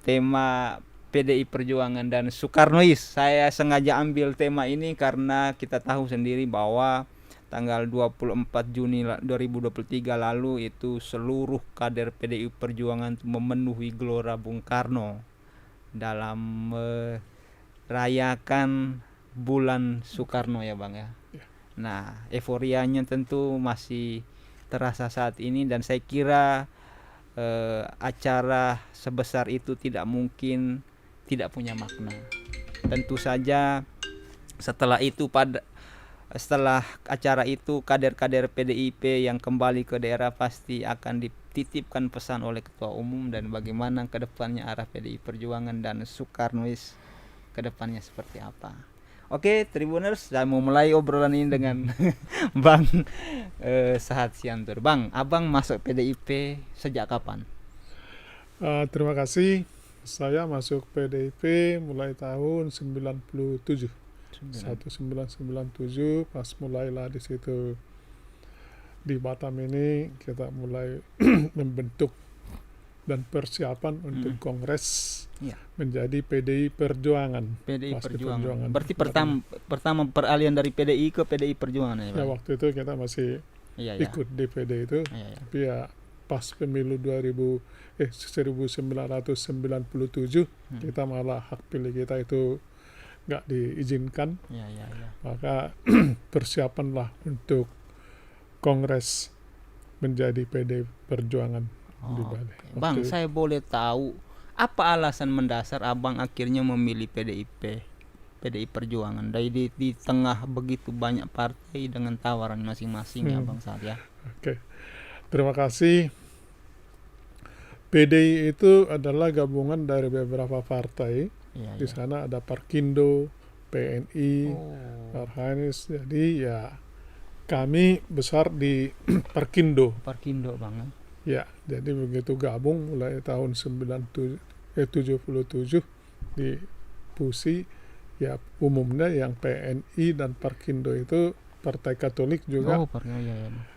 tema PDI Perjuangan dan Soekarnois. Saya sengaja ambil tema ini karena kita tahu sendiri bahwa tanggal 24 Juni 2023 lalu itu seluruh kader PDI Perjuangan memenuhi Gelora Bung Karno dalam merayakan bulan Soekarno ya Bang ya. Nah, euforianya tentu masih terasa saat ini dan saya kira acara sebesar itu tidak mungkin tidak punya makna. Tentu saja setelah acara itu kader-kader PDIP yang kembali ke daerah pasti akan dititipkan pesan oleh ketua umum dan bagaimana kedepannya arah PDI Perjuangan dan Soekarnois kedepannya seperti apa. Oke, Tribuners, saya mau mulai obrolan ini dengan Bang Sahat Siantur. Bang, abang masuk PDIP sejak kapan? Terima kasih. Saya masuk PDIP mulai tahun 97. 1997 pas mulailah di situ di Batam ini kita mulai membentuk dan persiapan untuk kongres menjadi PDI Perjuangan. PDI Perjuangan. Berarti pertama peralihan dari PDI ke PDI Perjuangan ya, ya waktu itu kita masih ikut di PDI itu. Tapi ya pas pemilu 1997 kita malah hak pilih kita itu nggak diizinkan. Maka persiapanlah untuk kongres menjadi PDI Perjuangan di Bali. Bang, saya boleh tahu apa alasan mendasar abang akhirnya memilih PDI Perjuangan di tengah begitu banyak partai dengan tawaran masing-masing ya Bang Sahat ya. Oke. Terima kasih. PDI itu adalah gabungan dari beberapa partai. Di sana ada Parkindo, PNI, Parhanis. Jadi ya kami besar di Parkindo. Parkindo Bang. Ya, jadi begitu gabung mulai tahun 77 di PUSI, ya umumnya yang PNI dan Parkindo itu partai Katolik juga.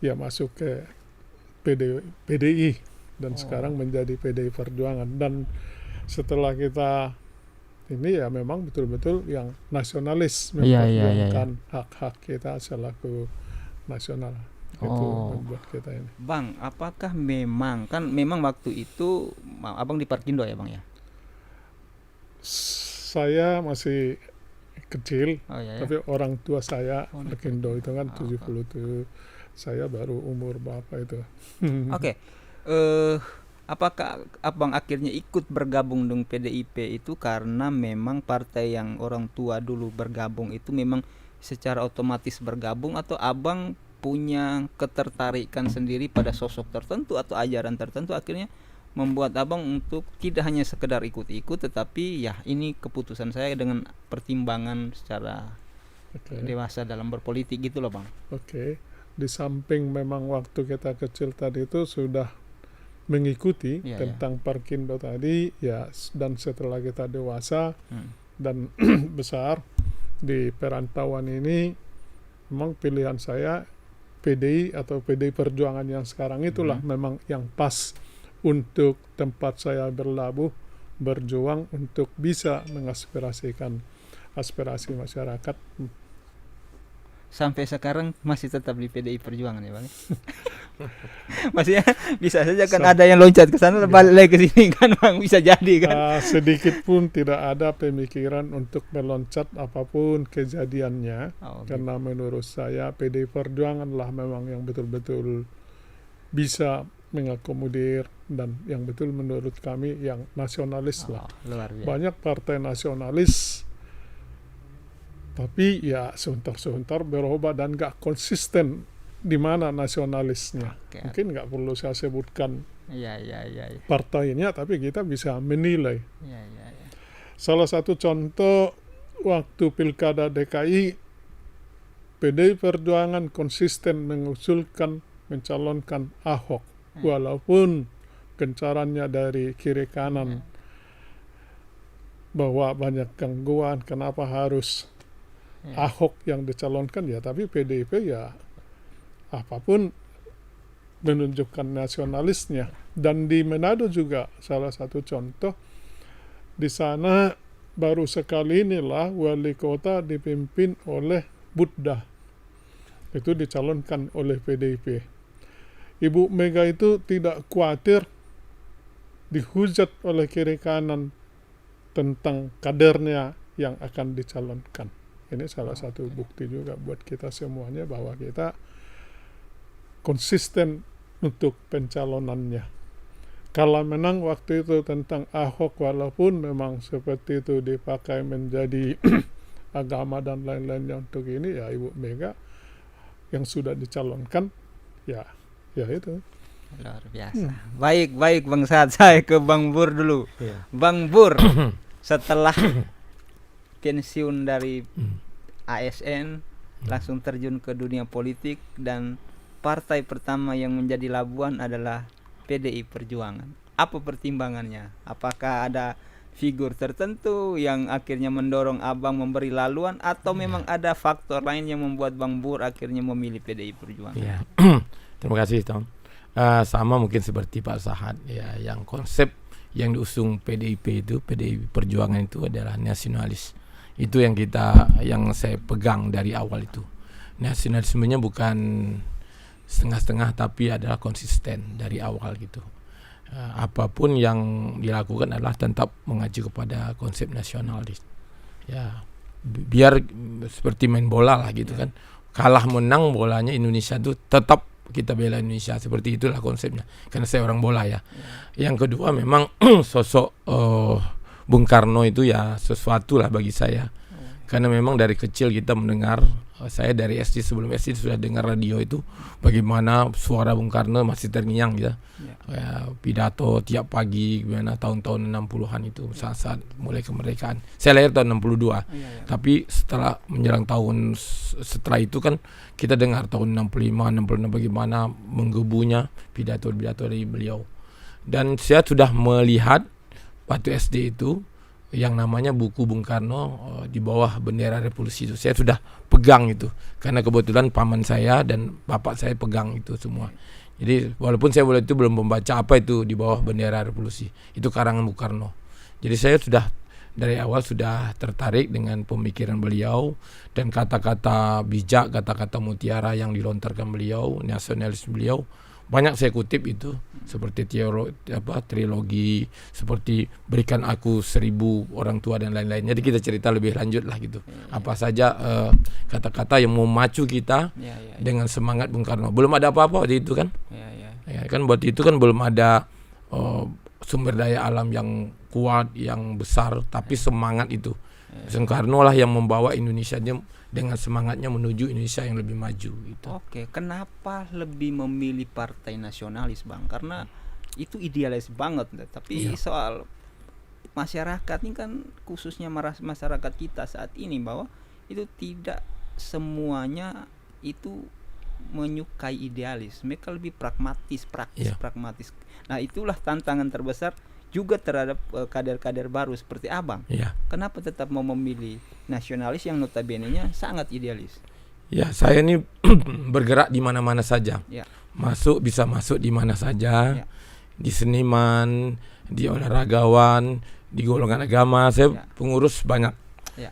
Ya masuk ke PDI dan sekarang menjadi PDI Perjuangan. Dan setelah kita ini ya memang betul-betul yang nasionalis memperjuangkan hak-hak kita selaku nasional. Itu membuat kita ini. Bang, apakah memang waktu itu abang di Parkindo ya Bang ya? Saya masih kecil, tapi orang tua saya Parkindo itu kan 77. Saya baru umur berapa itu. Oke. Apakah abang akhirnya ikut bergabung dengan PDIP itu karena memang partai yang orang tua dulu bergabung itu memang secara otomatis bergabung, atau abang punya ketertarikan sendiri pada sosok tertentu atau ajaran tertentu akhirnya membuat abang untuk tidak hanya sekedar ikut-ikut, tetapi ya ini keputusan saya dengan pertimbangan secara dewasa dalam berpolitik gitu loh Bang. Di samping memang waktu kita kecil tadi itu sudah mengikuti tentang Parkindo tadi ya, dan setelah kita dewasa dan besar di perantauan ini, memang pilihan saya PDI atau PDI Perjuangan yang sekarang itulah memang yang pas untuk tempat saya berlabuh, berjuang untuk bisa mengaspirasikan aspirasi masyarakat. Sampai sekarang masih tetap di PDI Perjuangan ya Bang? Maksudnya bisa saja kan ada yang loncat ke sana balik lagi ke sini kan Bang, bisa jadi kan? Sedikit pun tidak ada pemikiran untuk meloncat apapun kejadiannya, karena menurut saya PDI Perjuangan lah memang yang betul-betul bisa mengakomodir dan yang betul menurut kami yang nasionalis lah. Banyak partai nasionalis tapi ya sebentar-sebentar berubah dan gak konsisten di mana nasionalisnya. Mungkin gak perlu saya sebutkan partainya, tapi kita bisa menilai. Salah satu contoh waktu Pilkada DKI, PDI Perjuangan konsisten mengusulkan mencalonkan Ahok walaupun gencarannya dari kiri kanan bahwa banyak gangguan, kenapa harus Ahok yang dicalonkan ya, tapi PDIP ya apapun menunjukkan nasionalisnya. Dan di Manado juga salah satu contoh di sana baru sekali inilah wali kota dipimpin oleh Buddha. Itu dicalonkan oleh PDIP. Ibu Mega itu tidak khawatir dihujat oleh kiri kanan tentang kadernya yang akan dicalonkan. Ini salah satu bukti juga buat kita semuanya bahwa kita konsisten untuk pencalonannya. Kalau menang waktu itu tentang Ahok, walaupun memang seperti itu dipakai menjadi agama dan lain-lainnya untuk ini, ya Ibu Mega yang sudah dicalonkan, ya itu. Luar biasa. Baik Bang Sahat, saya ke Bang Bur dulu. Bang Bur, setelah pensiun dari ASN langsung terjun ke dunia politik, dan partai pertama yang menjadi labuan adalah PDI Perjuangan. Apa pertimbangannya? Apakah ada figur tertentu yang akhirnya mendorong Abang memberi laluan, atau memang ada faktor lain yang membuat Bang Bur akhirnya memilih PDI Perjuangan? Ya. Terima kasih Tom. Sama mungkin seperti Pak Sahat ya, yang konsep yang diusung PDIP itu, PDI Perjuangan itu adalah nasionalis. Itu yang saya pegang dari awal itu. Nasionalismenya bukan setengah-setengah, tapi adalah konsisten dari awal gitu. Apapun yang dilakukan adalah tetap mengacu kepada konsep nasionalis. Ya, biar seperti main bola lah gitu kan. Kalah menang bolanya Indonesia itu tetap kita bela Indonesia, seperti itulah konsepnya. Karena saya orang bola ya. Yang kedua memang sosok Bung Karno itu ya sesuatu lah bagi saya. Karena memang dari kecil kita mendengar, saya dari SD, sebelum SD sudah dengar radio itu, bagaimana suara Bung Karno masih terngiang gitu. Ya, pidato tiap pagi gimana tahun-tahun 60-an itu, saat-saat mulai kemerdekaan. Saya lahir tahun 62. Tapi setelah menjelang tahun setelah itu kan kita dengar tahun 65, 66 bagaimana menggebunya pidato-pidato dari beliau. Dan saya sudah melihat waktu SD itu yang namanya buku Bung Karno di bawah bendera revolusi itu. Saya sudah pegang itu karena kebetulan paman saya dan bapak saya pegang itu semua. Jadi walaupun saya itu belum membaca apa itu di bawah bendera revolusi, itu karangan Bung Karno. Jadi saya sudah dari awal sudah tertarik dengan pemikiran beliau dan kata-kata bijak, kata-kata mutiara yang dilontarkan beliau, nasionalis beliau. Banyak saya kutip itu, seperti trilogi, seperti berikan aku 1000 orang tua dan lain-lain. Jadi kita cerita lebih lanjut lah gitu. Apa saja kata-kata yang memacu kita dengan semangat Bung Karno. Belum ada apa-apa waktu itu kan. Ya, kan waktu itu kan belum ada sumber daya alam yang kuat, yang besar, tapi semangat itu. Bung Karno lah yang membawa Indonesia dengan semangatnya menuju Indonesia yang lebih maju gitu. Oke, kenapa lebih memilih partai nasionalis, Bang? Karena itu idealis banget, tapi soal masyarakat ini kan, khususnya masyarakat kita saat ini, bahwa itu tidak semuanya itu menyukai idealis. Mereka lebih pragmatis, pragmatis. Nah, itulah tantangan terbesar juga terhadap kader-kader baru seperti Abang. Kenapa tetap mau memilih nasionalis yang notabene-nya sangat idealis? Ya, saya ini bergerak di mana-mana saja. Bisa masuk di mana saja. Di seniman, di olahragawan, di golongan agama. Saya pengurus banyak.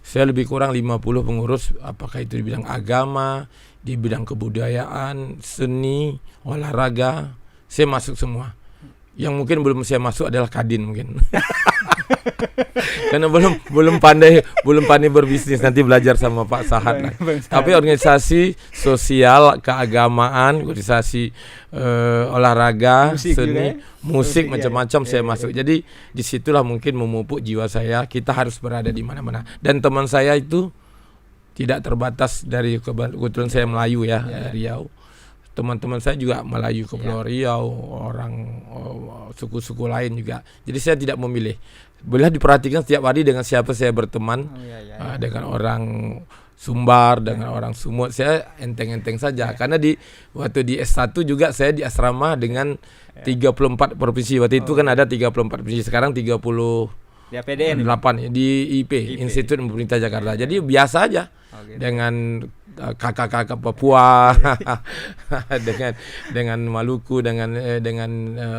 Saya lebih kurang 50 pengurus, apakah itu di bidang agama, di bidang kebudayaan, seni, olahraga. Saya masuk semua. Yang mungkin belum saya masuk adalah Kadin mungkin. Karena belum pandai berbisnis, nanti belajar sama Pak Sahat lah. Tapi organisasi sosial, keagamaan, organisasi olahraga, seni, musik macam-macam saya masuk. Jadi disitulah mungkin memupuk jiwa saya. Kita harus berada di mana-mana. Dan teman saya itu tidak terbatas dari kebetulan saya Melayu ya, Riau. Teman-teman saya juga Melayu Kepulauan Riau, orang suku-suku lain juga. Jadi saya tidak memilih. Boleh diperhatikan setiap hari dengan siapa saya berteman. Dengan orang Sumbar, dengan orang Sumut, saya enteng-enteng saja. Karena waktu di S1 juga saya di asrama dengan 34 provinsi. Waktu itu kan ada 34 provinsi, sekarang 38 di IP, Institut Pemerintah Jakarta. Jadi biasa aja. gitu. Dengan kakak-kakak Papua, dengan Maluku, dengan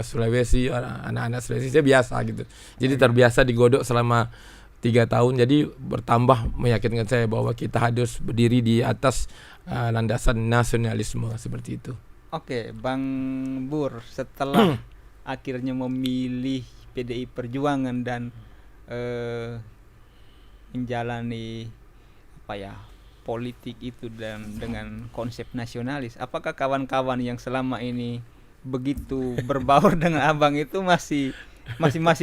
Sulawesi, anak-anak Sulawesi saya biasa gitu. Jadi terbiasa digodok selama 3 tahun. Jadi bertambah meyakinkan saya bahwa kita harus berdiri di atas landasan nasionalisme seperti itu. Oke, Bang Bur, setelah akhirnya memilih PDI Perjuangan dan menjalani politik itu dan dengan konsep nasionalis, apakah kawan-kawan yang selama ini begitu berbaur dengan Abang itu masih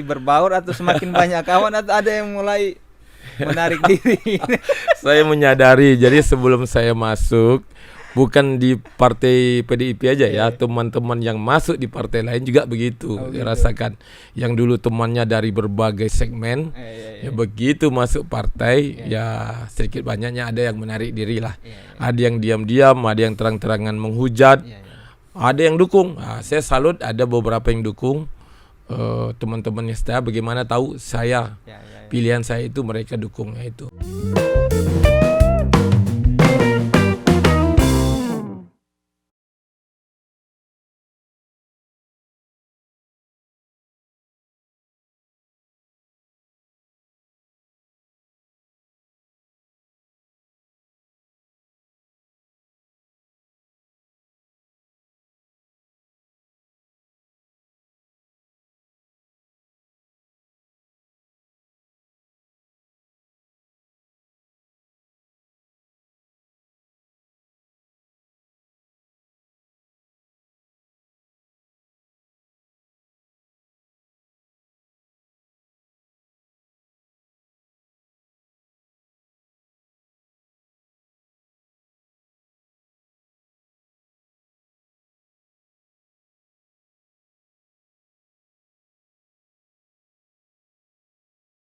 berbaur atau semakin banyak kawan atau ada yang mulai menarik diri? Saya menyadari, jadi sebelum saya masuk bukan di partai PDIP aja ya, teman-teman yang masuk di partai lain juga begitu. Rasakan yang dulu temannya dari berbagai segmen, ya begitu masuk partai, ya sedikit banyaknya ada yang menarik diri lah. Ada yang diam-diam, ada yang terang-terangan menghujat, ada yang dukung. Saya salut, ada beberapa yang dukung. Teman-temannya saya bagaimana tahu saya pilihan saya itu mereka dukungnya itu.